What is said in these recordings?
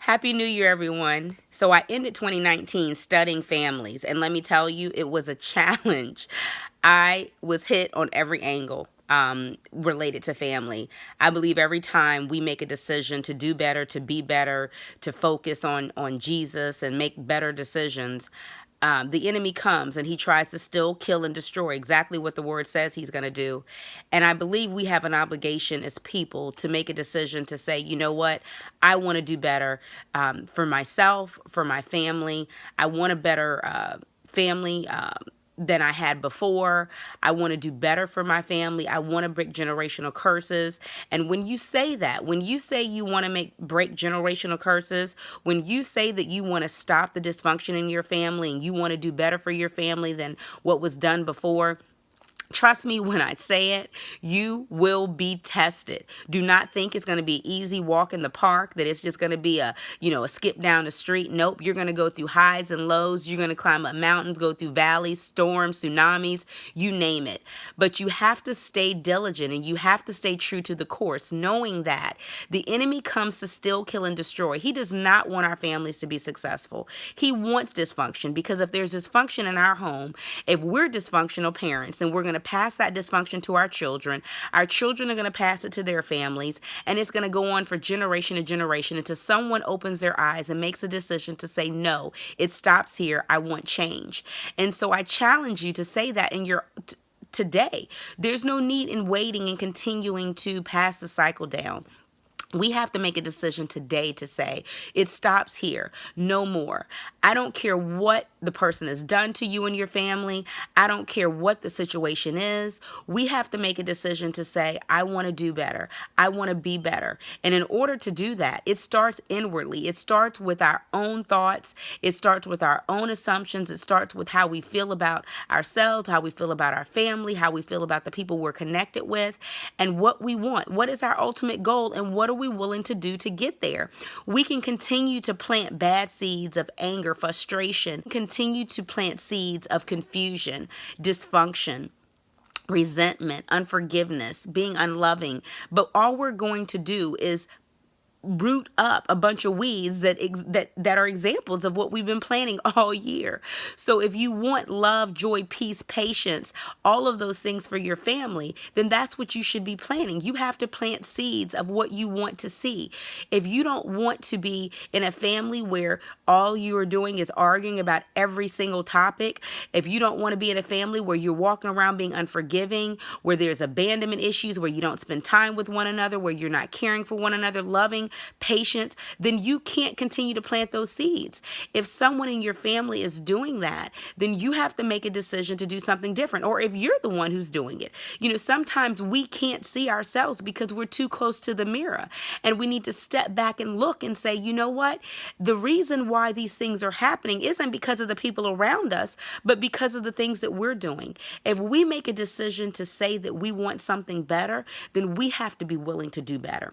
Happy New Year, everyone. So I ended 2019 studying families, and let me tell you, it was a challenge. I was hit on every angle related to family. I believe every time we make a decision to do better, to be better, to focus on Jesus and make better decisions, the enemy comes and he tries to still kill and destroy exactly what the word says he's going to do. And I believe we have an obligation as people to make a decision to say, you know what, I want to do better for myself, for my family. I want a better family than I had before. I want to do better for my family. I want to break generational curses. And when you say that, when you say you want to break generational curses, when you say that you want to stop the dysfunction in your family and you want to do better for your family than what was done before, trust me when I say it, you will be tested. Do not think it's going to be easy walk in the park, that it's just going to be a skip down the street. Nope, you're going to go through highs and lows. You're going to climb up mountains, go through valleys, storms, tsunamis, you name it. But you have to stay diligent and you have to stay true to the course, knowing that the enemy comes to steal, kill, and destroy. He does not want our families to be successful. He wants dysfunction, because if there's dysfunction in our home, if we're dysfunctional parents, then we're going to pass that dysfunction to our children. Our children are going to pass it to their families, and it's going to go on for generation to generation until someone opens their eyes and makes a decision to say, no, it stops here. I want change. And so I challenge you to say that in your today. There's no need in waiting and continuing to pass the cycle down. We have to make a decision today to say, it stops here, no more. I don't care what the person has done to you and your family. I don't care what the situation is. We have to make a decision to say, I want to do better. I want to be better. And in order to do that, it starts inwardly. It starts with our own thoughts. It starts with our own assumptions. It starts with how we feel about ourselves, how we feel about our family, how we feel about the people we're connected with, and what we want. What is our ultimate goal, and what are we willing to do to get there? We can continue to plant bad seeds of anger, frustration, continue to plant seeds of confusion, dysfunction, resentment, unforgiveness, being unloving. But all we're going to do is root up a bunch of weeds that are examples of what we've been planting all year. So if you want love, joy, peace, patience, all of those things for your family, then that's what you should be planting. You have to plant seeds of what you want to see. If you don't want to be in a family where all you are doing is arguing about every single topic, if you don't want to be in a family where you're walking around being unforgiving, where there's abandonment issues, where you don't spend time with one another, where you're not caring for one another, loving, patient, then you can't continue to plant those seeds. If someone in your family is doing that, then you have to make a decision to do something different. Or if you're the one who's doing it, sometimes we can't see ourselves because we're too close to the mirror, and we need to step back and look and say, you know what? The reason why these things are happening isn't because of the people around us, but because of the things that we're doing. If we make a decision to say that we want something better, then we have to be willing to do better.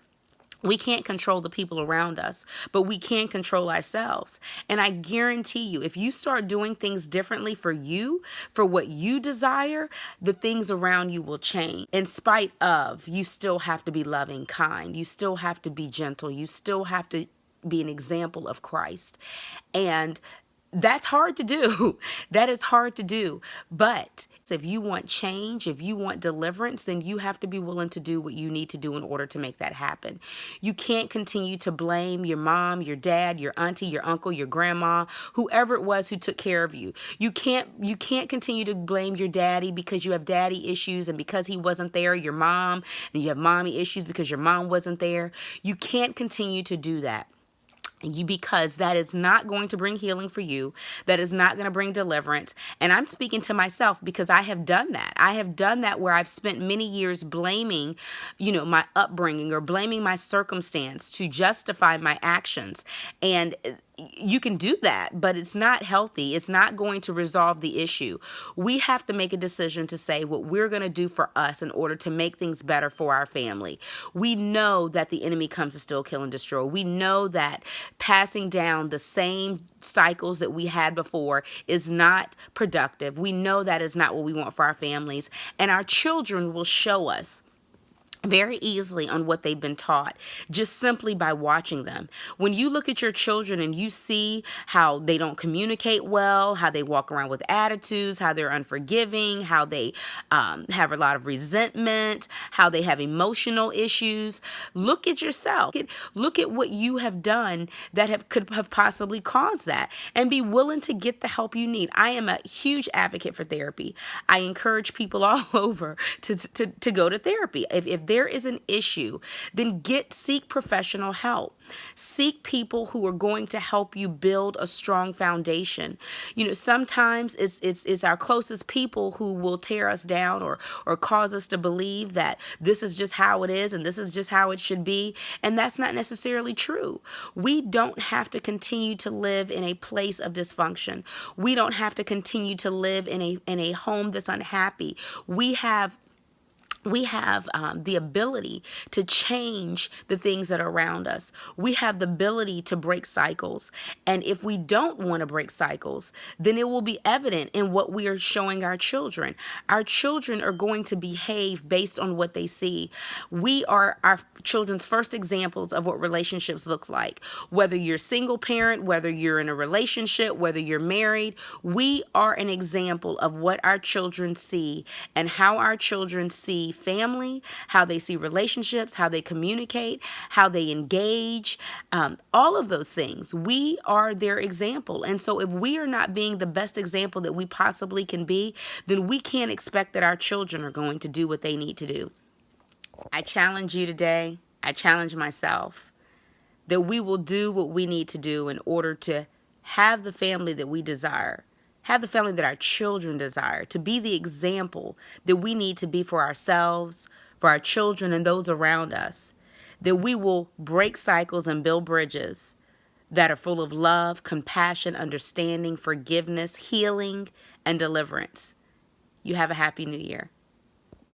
We can't control the people around us, but we can control ourselves. And I guarantee you, if you start doing things differently for you, for what you desire, the things around you will change. In spite of, you still have to be loving, kind. You still have to be gentle. You still have to be an example of Christ. And that's hard to do. That is hard to do. But if you want change, if you want deliverance, then you have to be willing to do what you need to do in order to make that happen. You can't continue to blame your mom, your dad, your auntie, your uncle, your grandma, whoever it was who took care of you. You can't continue to blame your daddy because you have daddy issues and because he wasn't there, your mom, and you have mommy issues because your mom wasn't there. You can't continue to do that. Because that is not going to bring healing for you. That is not going to bring deliverance. And I'm speaking to myself because I have done that. I have done that where I've spent many years blaming, my upbringing or blaming my circumstance to justify my actions. And you can do that, but it's not healthy. It's not going to resolve the issue. We have to make a decision to say what we're going to do for us in order to make things better for our family. We know that the enemy comes to steal, kill, and destroy. We know that passing down the same cycles that we had before is not productive. We know that is not what we want for our families, and our children will show us very easily on what they've been taught just simply by watching them. When you look at your children and you see how they don't communicate well, how they walk around with attitudes, how they're unforgiving, how they have a lot of resentment, how they have emotional issues, look at yourself. Look at what you have done that could have possibly caused that, and be willing to get the help you need. I am a huge advocate for therapy. I encourage people all over to go to therapy. If there is an issue, then seek professional help. Seek people who are going to help you build a strong foundation. Sometimes it's our closest people who will tear us down or cause us to believe that this is just how it is and this is just how it should be. And that's not necessarily true. We don't have to continue to live in a place of dysfunction. We don't have to continue to live in a home that's unhappy. We have the ability to change the things that are around us. We have the ability to break cycles. And if we don't want to break cycles, then it will be evident in what we are showing our children. Our children are going to behave based on what they see. We are our children's first examples of what relationships look like. Whether you're single parent, whether you're in a relationship, whether you're married, we are an example of what our children see and how our children see family, how they see relationships, how they communicate, how they engage, all of those things. We are their example. And so if we are not being the best example that we possibly can be, then we can't expect that our children are going to do what they need to do. I challenge you today, I challenge myself, that we will do what we need to do in order to have the family that we desire. Have the family that our children desire, to be the example that we need to be for ourselves, for our children, and those around us. That we will break cycles and build bridges that are full of love, compassion, understanding, forgiveness, healing, and deliverance. You have a happy new year.